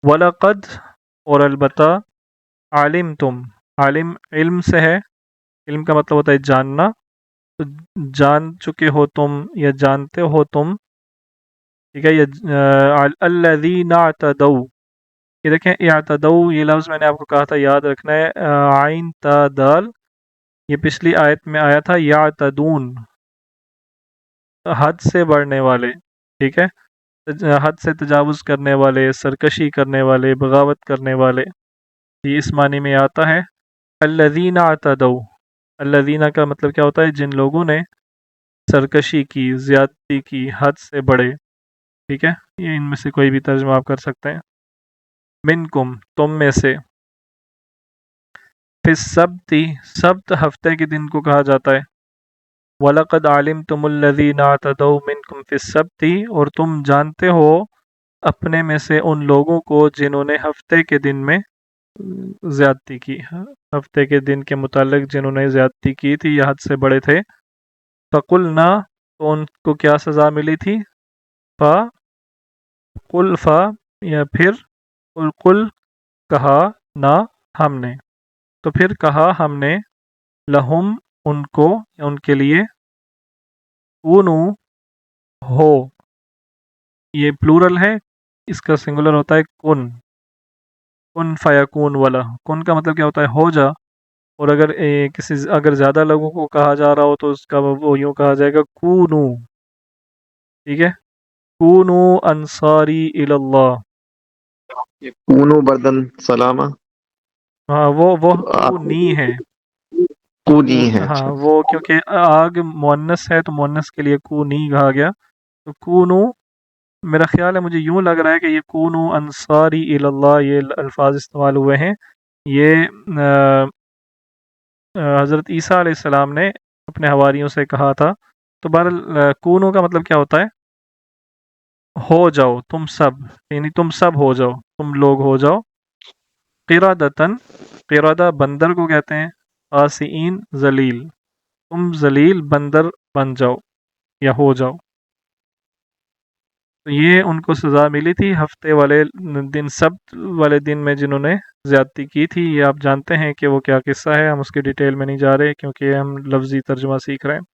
وَلَقَدْ اور البتہ عَلِمْتُم عالم علم سے ہے، علم کا مطلب ہوتا ہے جاننا، تو جان چکے ہو تم یا جانتے ہو تم، ٹھیک ہے، یہ الذین اعتدوا، یہ دیکھیں اعتدوا یہ لفظ میں نے آپ کو کہا تھا یاد رکھنا ہے، عین تا دال، یہ پچھلی آیت میں آیا تھا یعتدون، حد سے بڑھنے والے، ٹھیک ہے، حد سے تجاوز کرنے والے، سرکشی کرنے والے، بغاوت کرنے والے، یہ اس معنی میں آتا ہے الذین اعتدوا، الذین کا مطلب کیا ہوتا ہے؟ جن لوگوں نے سرکشی کی، زیادتی کی، حد سے بڑھے، ٹھیک ہے، یہ ان میں سے کوئی بھی ترجمہ آپ کر سکتے ہیں، منکم تم میں سے، فی السبت سبت ہفتے کے دن کو کہا جاتا ہے، وَلَقَدْ عَلِمْتُمُ الَّذِينَ اعْتَدَوْا مِنْكُمْ فِي السَّبْتِ اور تم جانتے ہو اپنے میں سے ان لوگوں کو جنہوں نے ہفتے کے دن میں زیادتی کی، ہفتے کے دن کے متعلق جنہوں نے زیادتی کی تھی یا حد سے بڑے تھے، فَقُلْنَا تو ان کو کیا سزا ملی تھی؟ فَقُلْ یا پھر قل کہا نہ ہم نے، تو پھر کہا ہم نے لہم ان کو یا ان کے لیے، کونو ہو، یہ پلورل ہے، اس کا سنگولر ہوتا ہے کن فیکون والا، کن کا مطلب کیا ہوتا ہے؟ ہو جا، اور اگر اگر زیادہ لوگوں کو کہا جا رہا ہو تو اس کا وہ یوں کہا جائے گا کونو، ٹھیک ہے، کونو انصاری الی اللہ، کونو بردن سلامہ، ہاں وہ تو آپ کونی ہے، کونی ہے، ہاں اچھا وہ کیونکہ آگ مؤنث ہے تو مؤنث کے لیے کونی کہا گیا، تو کونو میرا خیال ہے، مجھے یوں لگ رہا ہے کہ یہ کونو انصاری الی اللہ یہ الفاظ استعمال ہوئے ہیں، یہ حضرت عیسیٰ علیہ السلام نے اپنے حواریوں سے کہا تھا، تو بہرحال کونو کا مطلب کیا ہوتا ہے؟ ہو جاؤ تم سب، یعنی تم سب ہو جاؤ، تم لوگ ہو جاؤ، قردتن، قردہ بندر کو کہتے ہیں، خاسئین ذلیل، تم ذلیل بندر بن جاؤ یا ہو جاؤ، تو یہ ان کو سزا ملی تھی ہفتے والے دن، سبت والے دن میں جنہوں نے زیادتی کی تھی، یہ آپ جانتے ہیں کہ وہ کیا قصہ ہے، ہم اس کی ڈیٹیل میں نہیں جا رہے کیونکہ ہم لفظی ترجمہ سیکھ رہے ہیں۔